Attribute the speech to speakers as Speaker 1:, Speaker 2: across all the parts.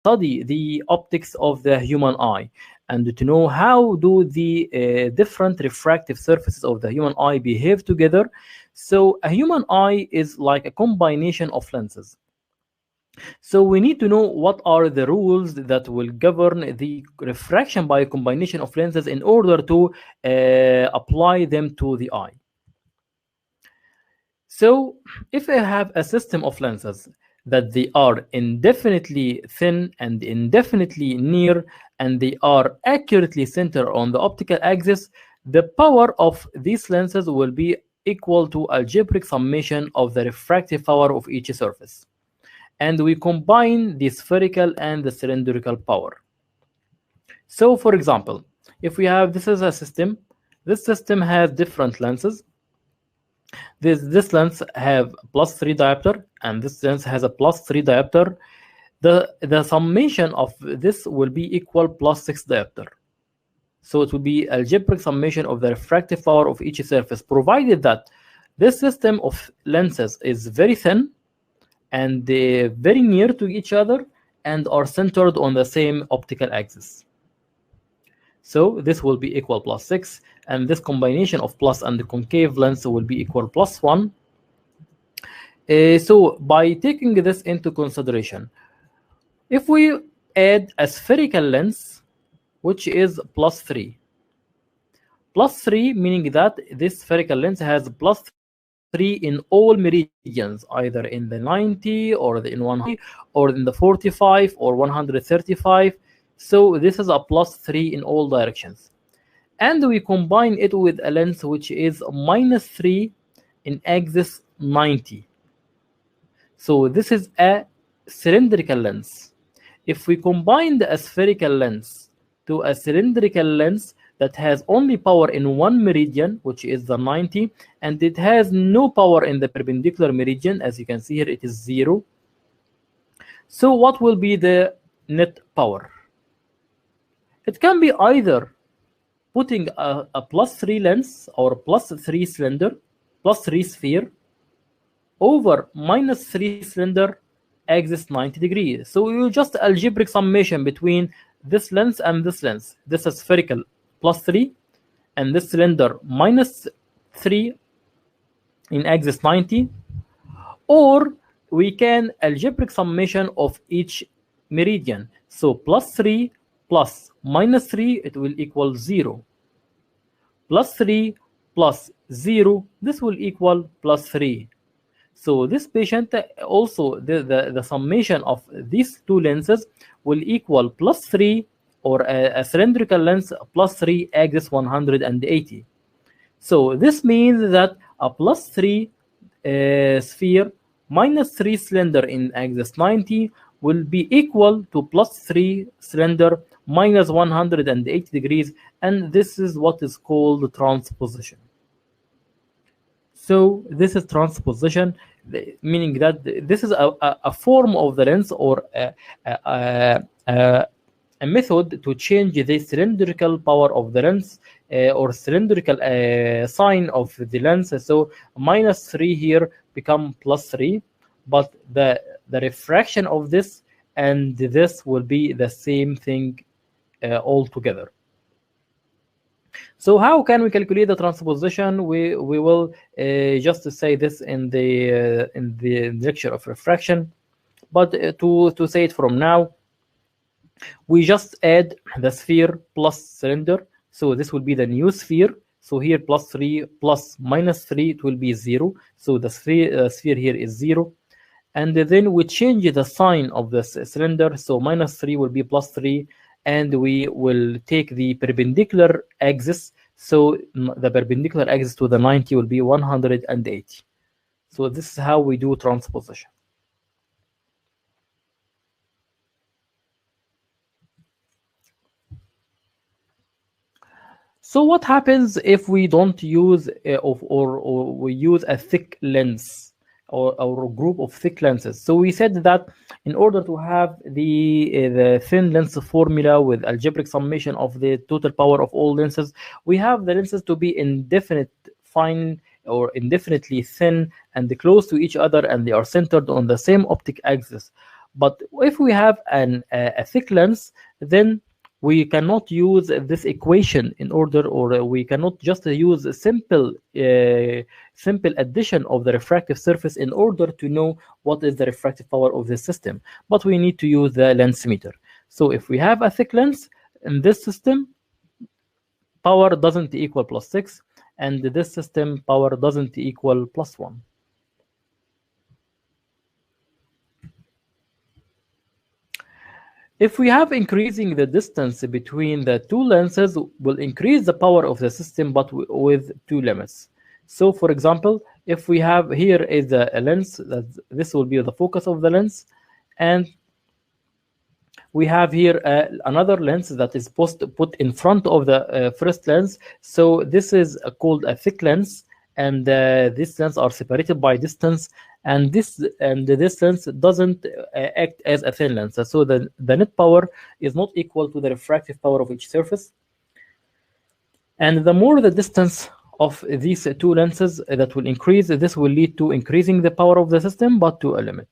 Speaker 1: study the optics of the human eye and to know how do the different refractive surfaces of the human eye behave together. So a human eye is like a combination of lenses. So we need to know what are the rules that will govern the refraction by a combination of lenses in order to apply them to the eye. So if I have a system of lenses that they are indefinitely thin and indefinitely near and they are accurately centered on the optical axis, the power of these lenses will be equal to algebraic summation of the refractive power of each surface. And we combine the spherical and the cylindrical power. So for example, if we have, this is a system, this system has different lenses. This lens have +3 diopter and this lens has a +3 diopter. The summation of this will be equal +6 diopter. So it will be algebraic summation of the refractive power of each surface, provided that this system of lenses is very thin and very near to each other and are centered on the same optical axis. So this will be equal +6, and this combination of plus and the concave lens will be equal +1. So by taking this into consideration, if we add a spherical lens, which is +3, +3 meaning that this spherical lens has +3 in all meridians, either in the 90 or in 100 or in the 45 or 135. So this is a +3 in all directions. And we combine it with a lens which is -3 in axis 90. So this is a cylindrical lens. If we combine a spherical lens to a cylindrical lens that has only power in one meridian, which is the 90, and it has no power in the perpendicular meridian, as you can see here, it is 0. So what will be the net power? It can be either putting a +3 lens or +3 cylinder, +3 sphere over -3 cylinder axis 90 degrees. So you just algebraic summation between this lens and this lens. This is spherical +3 and this cylinder -3 in axis 90, or we can algebraic summation of each meridian. So +3 plus -3, it will equal 0. +3 plus 0, this will equal +3. So this patient also, the summation of these two lenses will equal +3, or a cylindrical lens +3 axis 180. So this means that a +3 sphere -3 cylinder in axis 90 will be equal to +3 cylinder minus 180 degrees, and this is what is called transposition. So this is transposition, meaning that this is a form of the lens, or a method to change the cylindrical power of the lens, or cylindrical sign of the lens. So -3 here become +3, but the refraction of this and this will be the same thing altogether. So how can we calculate the transposition? We will just say this in the lecture of refraction, but to say it from now, we just add the sphere plus cylinder. So this will be the new sphere. So here +3 plus -3, it will be 0. So the sphere here is 0. And then we change the sign of the cylinder. So -3 will be +3. And we will take the perpendicular axis. So the perpendicular axis to the 90 will be 180. So this is how we do transposition. So what happens if we don't use or we use a thick lens or a group of thick lenses? So we said that in order to have the thin lens formula with algebraic summation of the total power of all lenses, we have the lenses to be indefinite fine or indefinitely thin and close to each other, and they are centered on the same optic axis. But if we have a thick lens, then we cannot use this equation in order, or we cannot just use a simple addition of the refractive surface in order to know what is the refractive power of the system, but we need to use the lens meter. So if we have a thick lens in this system, power doesn't equal +6, and this system power doesn't equal +1. If we have increasing the distance between the two lenses, will increase the power of the system, but with two limits. So for example, if we have here is a lens, that this will be the focus of the lens, and we have here another lens that is put in front of the first lens. So this is called a thick lens, and these lenses are separated by distance, and this lens doesn't act as a thin lens. So the net power is not equal to the refractive power of each surface. And the more the distance of these two lenses that will increase, this will lead to increasing the power of the system, but to a limit.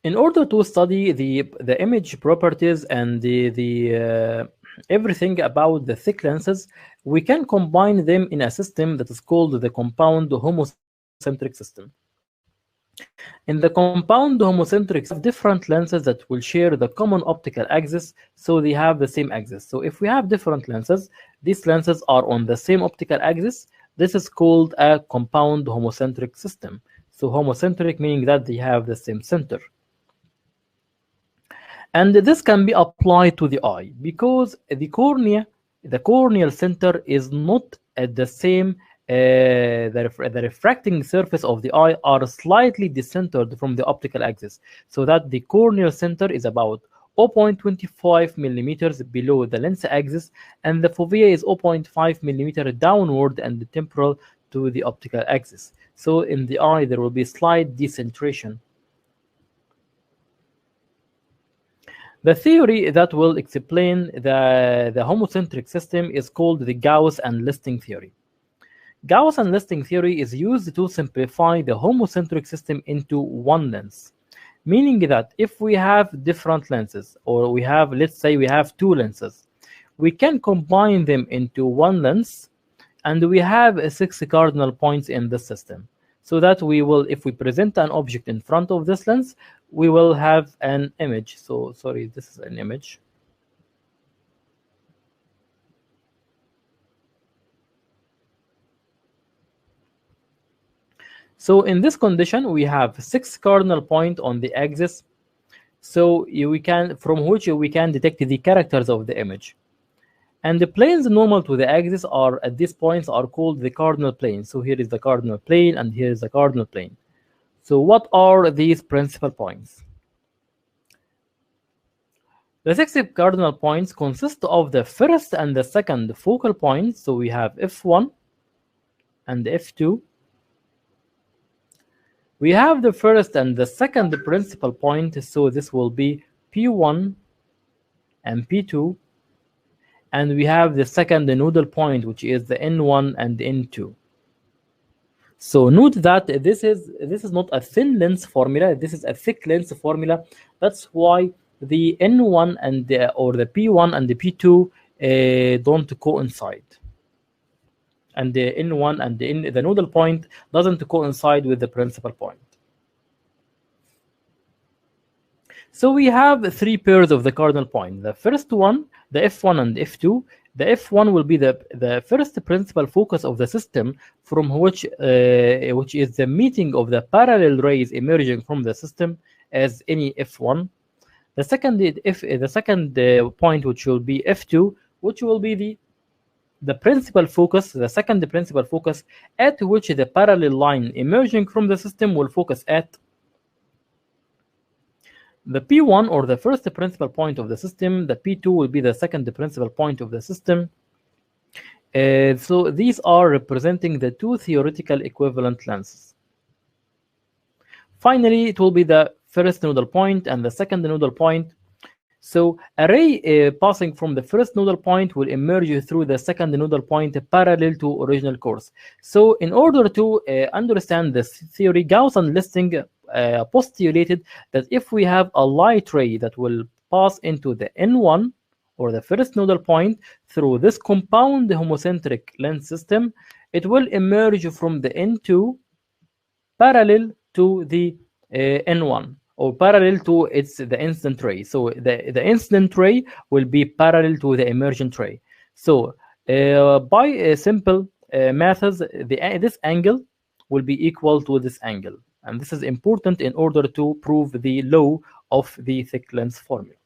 Speaker 1: In order to study the image properties and everything about the thick lenses, we can combine them in a system that is called the compound homocentric system. In the compound homocentric, different lenses that will share the common optical axis, so they have the same axis. So if we have different lenses, these lenses are on the same optical axis. This is called a compound homocentric system. So homocentric meaning that they have the same center. And this can be applied to the eye because the corneal center is not at the same, the refracting surface of the eye are slightly decentered from the optical axis, so that the corneal center is about 0.25 millimeters below the lens axis, and the fovea is 0.5 millimeter downward and temporal to the optical axis. So in the eye, there will be slight decentration. The theory that will explain the homocentric system is called the Gauss and Listing theory. Gauss and Listing theory is used to simplify the homocentric system into one lens, meaning that if we have different lenses, or we have, let's say we have two lenses, we can combine them into one lens, and we have 6 cardinal points in the system. So that we will, if we present an object in front of this lens, we will have an image. So sorry, this is an image. So in this condition, we have 6 cardinal points on the axis. So we can, from which we can detect the characters of the image. And the planes normal to the axis are at these points are called the cardinal plane. So here is the cardinal plane, and here is the cardinal plane. So what are these principal points? The 6 cardinal points consist of the first and the second focal points. So we have F1 and F2. We have the first and the second principal point. So this will be P1 and P2. And we have the second nodal point, which is the N1 and N2. So note that this is not a thin lens formula. This is a thick lens formula. That's why the N1 and the P1 and the P2 don't coincide, and the N1 and the nodal point doesn't coincide with the principal point. So we have 3 pairs of the cardinal point. The first one, the F1 and F2. The F1 will be the first principal focus of the system, from which is the meeting of the parallel rays emerging from the system as any F1. The second point, which will be F2, which will be the principal focus, the second principal focus, at which the parallel line emerging from the system will focus at. The P1, or the first principal point of the system, the P2 will be the second principal point of the system. So these are representing the 2 theoretical equivalent lenses. Finally, it will be the first nodal point and the second nodal point. So a ray passing from the first nodal point will emerge through the second nodal point parallel to original course. So in order to understand this theory, Gauss and Listing postulated that if we have a light ray that will pass into the N1 or the first nodal point through this compound homocentric lens system, it will emerge from the N2 parallel to the N1 or parallel to the incident ray. So the incident ray will be parallel to the emergent ray. So by simple methods, this angle will be equal to this angle. And this is important in order to prove the law of the thick lens formula.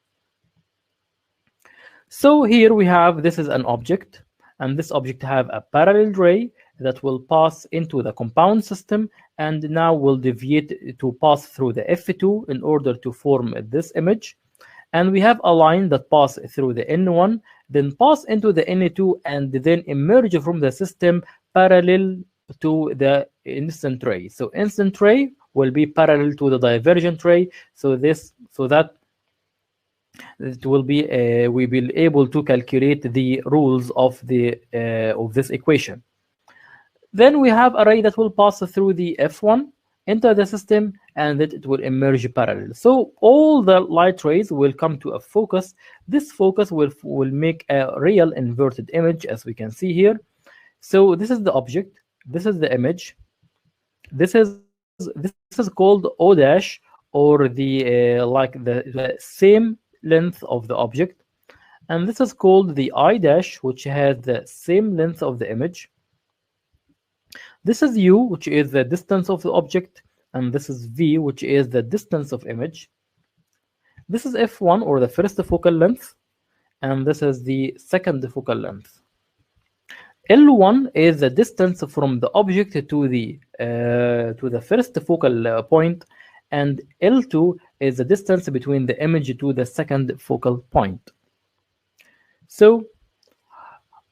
Speaker 1: So here we have, this is an object, and this object have a parallel ray that will pass into the compound system and now will deviate to pass through the F2 in order to form this image. And we have a line that pass through the N1, then pass into the N2, and then emerge from the system parallel to the incident ray. So incident ray will be parallel to the divergent ray. So that it will be we will be able to calculate the rules of this equation. Then we have a ray that will pass through the F1 enter the system, and then it will emerge parallel. So all the light rays will come to a focus. This focus will make a real inverted image, as we can see here. So this is the object, this is the image, this is called O dash, or the like the same length of the object, and this is called the I dash, which has the same length of the image. This is U, which is the distance of the object, and this is V, which is the distance of image. This is F1, or the first focal length, and this is the second focal length. L1 is the distance from the object to the first focal point, and L2 is the distance between the image to the second focal point. So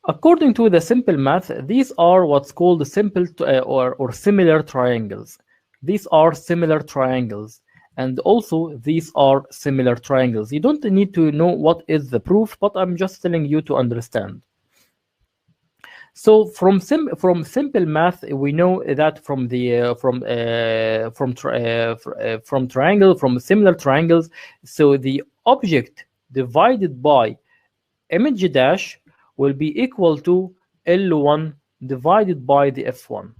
Speaker 1: according to the simple math, these are what's called simple or similar triangles. These are similar triangles, and also these are similar triangles. You don't need to know what is the proof, but I'm just telling you to understand. So from simple math, we know that from similar triangles, so the object divided by image dash will be equal to L1 divided by the F1.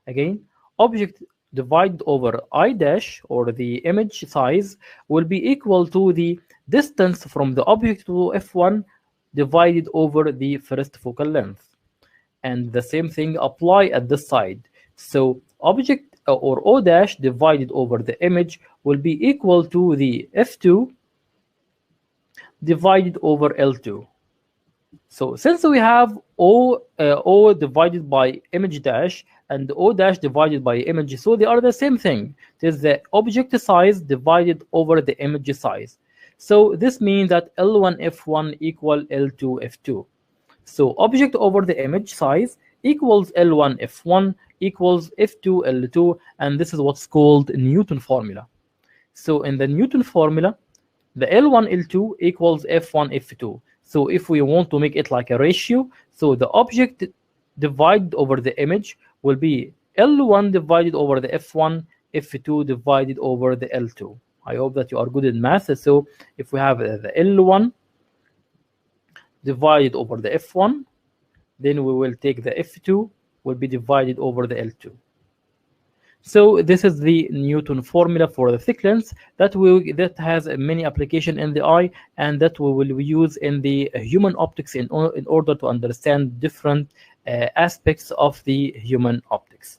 Speaker 1: Again, object divided over I dash, or the image size, will be equal to the distance from the object to F1 divided over the first focal length. And the same thing apply at this side. So object or O dash divided over the image will be equal to the F2 divided over L2. So since we have O divided by image dash and O dash divided by image, so they are the same thing. It is the object size divided over the image size. So this means that L1 F1 equal L2 F2. So object over the image size equals L1 F1 equals F2 L2, and this is what's called Newton formula. So in the Newton formula, the L1 L2 equals F1 F2. So if we want to make it like a ratio, so the object divided over the image will be L1 divided over the F1, F2 divided over the L2. I hope that you are good in math. So if we have the L1 divided over the F1, then we will take the F2 will be divided over the L2. So this is the Newton formula for the thick lens that has many applications in the eye, and that we will use in the human optics in order to understand different aspects of the human optics.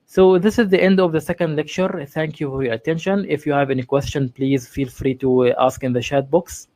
Speaker 1: So this is the end of the second lecture. Thank you for your attention. If you have any question, please feel free to ask in the chat box.